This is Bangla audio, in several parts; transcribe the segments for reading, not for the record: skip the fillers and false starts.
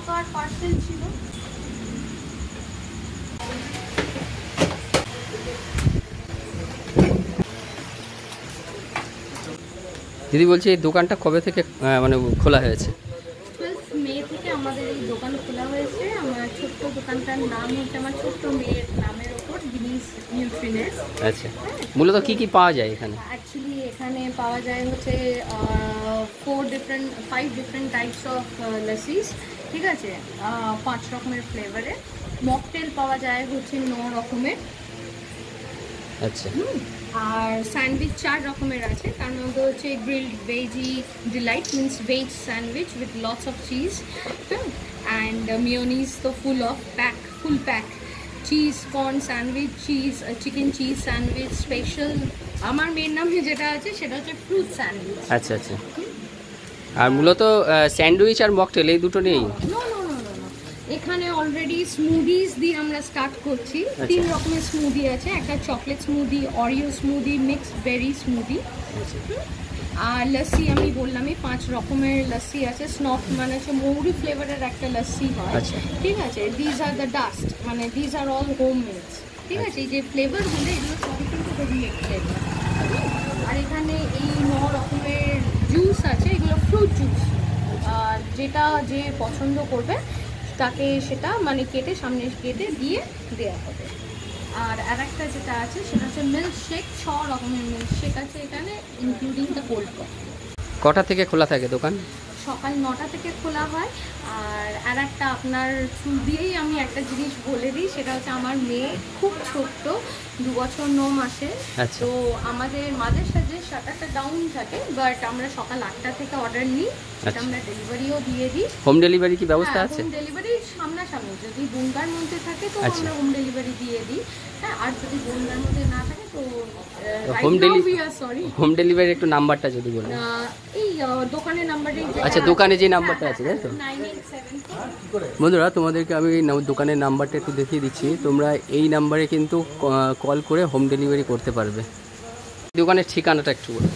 দরকার পার্সেল ছিল। দিদি বলছি এই দোকানটা কবে থেকে মানে খোলা হয়েছে? 12 মে থেকে আমাদের এই দোকান খোলা হয়েছে। আমার ছোট্ট দোকানটার নাম হচ্ছে আমার ছোট্ট মেয়ের নামের ওপর, গিনিস নিউট্রিনেস। আচ্ছা, মূলত কি কি পাওয়া যায় এখানে? অ্যাকচুয়ালি এখানে পাওয়া যায় হচ্ছে 5 ডিফারেন্ট টাইপস অফ লস্যিস, ঠিক আছে, 5 রকমের ফ্লেভারে। মকটেল পাওয়া যায় হচ্ছে 9 রকমের। আচ্ছা, আর স্যান্ডউইচ 4 রকমের আছে, তার মধ্যে হচ্ছে grilled veggie delight, means veg sandwich with lots of cheese, and mayonnaise তো full pack cheese corn sandwich, cheese chicken cheese sandwich special. আমার মেয়ের নামে যেটা আছে সেটা হচ্ছে ফ্রুট স্যান্ডউইচ। আচ্ছা আচ্ছা। আর মূলত স্যান্ডউইচ আর মকটেল এই দুটো নেই? এখানে অলরেডি স্মুদিজ দিয়ে আমরা স্টার্ট করছি। 3 রকমের স্মুদি আছে, একটা chocolate smoothie, Oreo smoothie, mixed berry smoothie. আর লস্যি আমি বললামই 5 রকমের লস্যি আছে। স্নফ মানে হচ্ছে মৌরি ফ্লেভারের একটা লস্যি হয়, ঠিক আছে। দিজ আর দ্য ডাস্ট, মানে these are all home meds, ঠিক আছে। এই যে ফ্লেভারগুলো এগুলো সবই কিন্তু হোমমেড ফ্লেভার। আর এখানে এই 9 রকমের জুস আছে, এগুলো ফ্রুট জুস। যেটা যে পছন্দ করবে তাকে সেটা মানে সামনে কেটে দিয়ে দেওয়া হবে। আর আরেকটা যেটা আছে সেটা হচ্ছে মিল্ক শেক। 6 রকমের মিল্ক শেক আছে এখানে, ইনক্লুডিং দ্য কোল্ড কফি। কটা থেকে খোলা থাকে দোকান? সকাল 9টা থেকে খোলা হয়। আর একটা আপনার থ্রু দিয়েই আমি একটা জিনিস বলে দিই, সেটা হচ্ছে আমার মেয়ে খুব ছোট্ট, 2 বছর 9 মাসে। তো আমাদের মাঝে সাঝে শাটারটা ডাউন থাকে, বাট আমরা সকাল 8টা থেকে অর্ডার নিই, আমরা ডেলিভারিও দিয়ে দিই। হোম ডেলিভারি কি ব্যবস্থা আছে? হোম ডেলিভারি সামনাসামনি, যদি বনগাঁর মধ্যে থাকে তো আমরা হোম ডেলিভারি দিয়ে দিই, হ্যাঁ। আর যদি বনগাঁর মধ্যে না থাকে তো হোম ডেলিভারি একটু নাম্বারটা যদি বলেন। এই দোকানের নাম্বারে, আচ্ছা, দোকানে যে নাম্বারটা আছে তাই তো? 9874। বন্ধুরা, তোমাদেরকে আমি এই দোকানের নাম্বারটা একটু দেখিয়ে দিচ্ছি। তোমরা এই নাম্বারে কিন্তু কল করে হোম ডেলিভারি করতে পারবে। দোকানের ঠিকানাটা একটু বলো।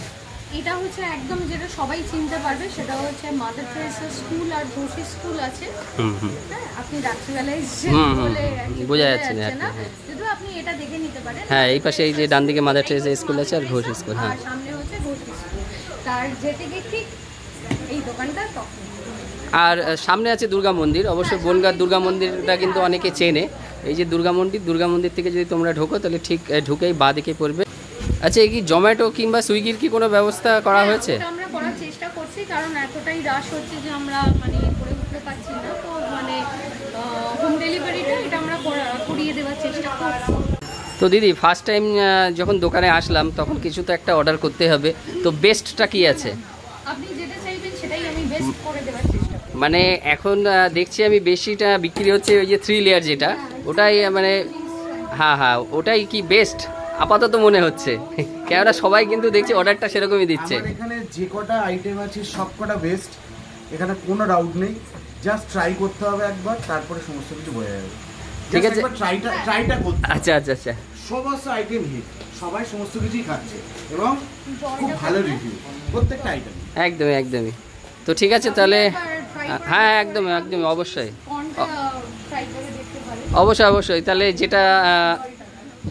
এটা হচ্ছে একদম যেটা সবাই চিনতে পারবে, সেটা হচ্ছে মাদার টেরেসা স্কুল আর ঘোষী স্কুল আছে। হ্যাঁ, আপনি রাত্রিবেলায় বলে বোঝা যাচ্ছে না, যদিও আপনি এটা দেখে নিতে পারেন। হ্যাঁ, এই পাশে এই যে ডান দিকে মাদার টেরেসা স্কুল আছে আর ঘোষী স্কুল, হ্যাঁ, সামনে হচ্ছে ঘোষী স্কুল। তার যেতে গিয়ে ঠিক এই দোকানটা তখন। আর সামনে আছে দুর্গা মন্দির। অবশ্যই বনগাঁর দুর্গা মন্দিরটা কিন্তু অনেকে চেনে। এই যে দুর্গা মন্দির থেকে যদি তোমরা ঢোকো তাহলে ঠিক ঢুকেই বাঁ দিকে পড়বে। আচ্ছা, এই কি জোম্যাটো কিংবা সুইগির কি কোনো ব্যবস্থা করা হয়েছে? আমরা করার চেষ্টা করছি, কারণ এতটাই রাশ হচ্ছে যে আমরা মানে করে উঠতে পারছি না। তো মানে হোম ডেলিভারিটা এটা আমরা করিয়ে দেওয়ার চেষ্টা করছি। তো দিদি, ফার্স্ট টাইম যখন দোকানে আসলাম তখন কিছু তো একটা অর্ডার করতে হবে, তো বেস্টটা কি আছে? আপনি যেটা চাইবেন সেটাই আমি বেস্ট করে দেওয়ার চেষ্টা করব। মানে এখন দেখছি আমি বেশিটা বিক্রি হচ্ছে ওই যে 3 লেয়ার যেটা, ওটাই মানে হ্যাঁ ওটাই কি বেস্ট আপাতত মনে হচ্ছে, কেননা সবাই কিন্তু দেখছি অর্ডারটা সেরকমই দিচ্ছে। এখানে যে কটা আইটেম আছে সব কটা বেস্ট, এখানে কোনো ডাউট নেই। জাস্ট ট্রাই করতে হবে একবার, তারপরে সমস্ত কিছু বোঝা যাবে। ঠিক আছে, ট্রাইটা করতে। আচ্ছা আচ্ছা আচ্ছা। সমস্ত আইটেম হিট, সবাই সমস্ত কিছুই খাচ্ছে এবং খুব ভালো রিভিউ প্রত্যেকটা আইটেম। একদমই। তো ঠিক আছে তাহলে, হ্যাঁ একদম অবশ্যই তাহলে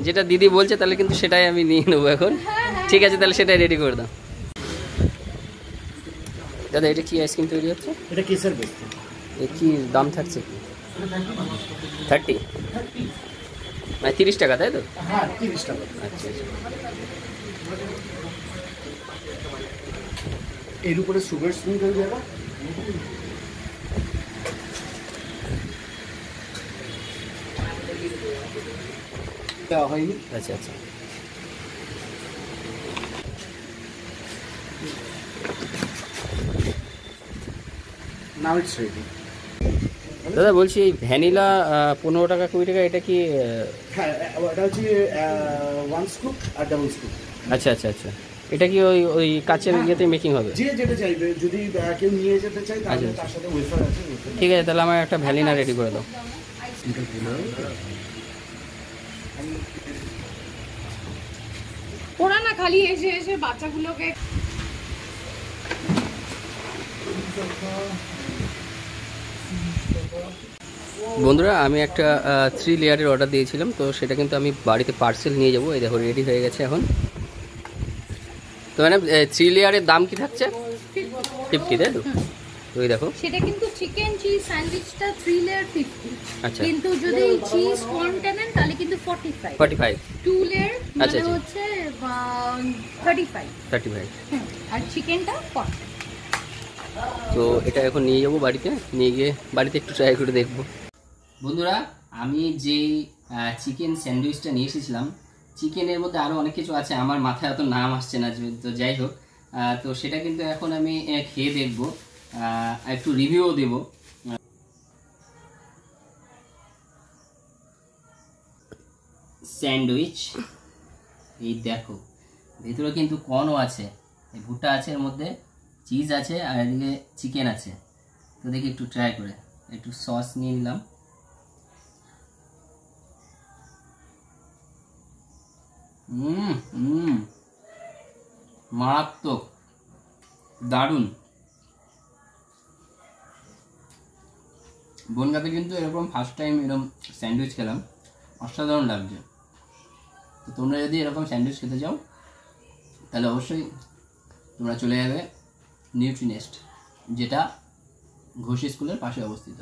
যেটা দিদি বলছে তাহলে কিন্তু সেটাই আমি নিয়ে নেবো এখন। ঠিক আছে, তাহলে সেটাই রেডি করে দাও। দাদা, এটা কি আইসক্রিম তৈরি হচ্ছে? এটা কেসের বেস্ট। কি দাম থাকছে? কি 30 মানে 30 টাকা, তাই তো? হ্যাঁ, 30 টাকা। আচ্ছা। এর উপরে সুগার স্প্রিঙ্কল দেওয়া হয়নি। আচ্ছা। Now it's ready. দাদা বলছি, এই ভ্যানিলা 15 টাকা 20 টাকা, এটা কি? হ্যাঁ, এটা হচ্ছে 1 স্কুপ আর ডাবল স্কুপ। আচ্ছা। এটা কি ওই কাচের ইয়েতে মেকিং হবে? যে যেটা চাইবে, যদি কেউ নিয়ে যেতে চাই তাহলে তার সাথে ওয়েফার আছে। ঠিক আছে, তাহলে আমার একটা ভ্যানিলা রেডি করে দাও। ওরা না খালি এসে বাচ্চাগুলোকে বন্ধুরা আমি একটা 3 লেয়ারের অর্ডার দিয়েছিলাম, তো সেটা কিন্তু আমি বাড়িতে পার্সেল নিয়ে যাবো। এই দেখো রেডি হয়ে গেছে এখন। তো ম্যাডাম 3 লেয়ারের দাম কি থাকছে? 50, তাই তো? তো এই দেখো সেটা কিন্তু চিকেন চিজ স্যান্ডউইচটা 3 লেয়ার 50। আচ্ছা। কিন্তু যদি চিজ কর্নটা নেন তাহলে কিন্তু 45। 2 লেয়ার আচ্ছা, মানে আচ্ছা। হচ্ছে 35। আর চিকেনটা 40। তো এটা এখন নিয়ে যাবো বাড়িতে, নিয়ে গিয়ে বাড়িতে একটু ট্রাই করে দেখবো। বন্ধুরা আমি যে চিকেন স্যান্ডউইচটা নিয়ে এসেছিলাম, চিকেনের মধ্যে আরও অনেক কিছু আছে, আমার মাথায় অত নাম আসছে না, তো যাই হোক। তো সেটা কিন্তু এখন আমি খেয়ে দেখবো, একটু রিভিউও দেবো। স্যান্ডউইচ, এই দেখো ভেতরে কিন্তু কর্নও আছে, এই ভুট্টা আছে, এর মধ্যে চিজ আছে, আর এদিকে চিকেন আছে। তো দেখি একটু ট্রাই করে, একটু সস নিয়ে নিলাম। মারাত্মক, দারুণ। বনগাঁতে কিন্তু এরকম ফার্স্ট টাইম এরকম স্যান্ডউইচ খেলাম, অসাধারণ লাগছে। তো তোমরা যদি এরকম স্যান্ডউইচ খেতে চাও তাহলে অবশ্যই তোমরা চলে যাবে নিউট্রিনেস্ট, যেটা ঘোষ স্কুলের পাশে অবস্থিত।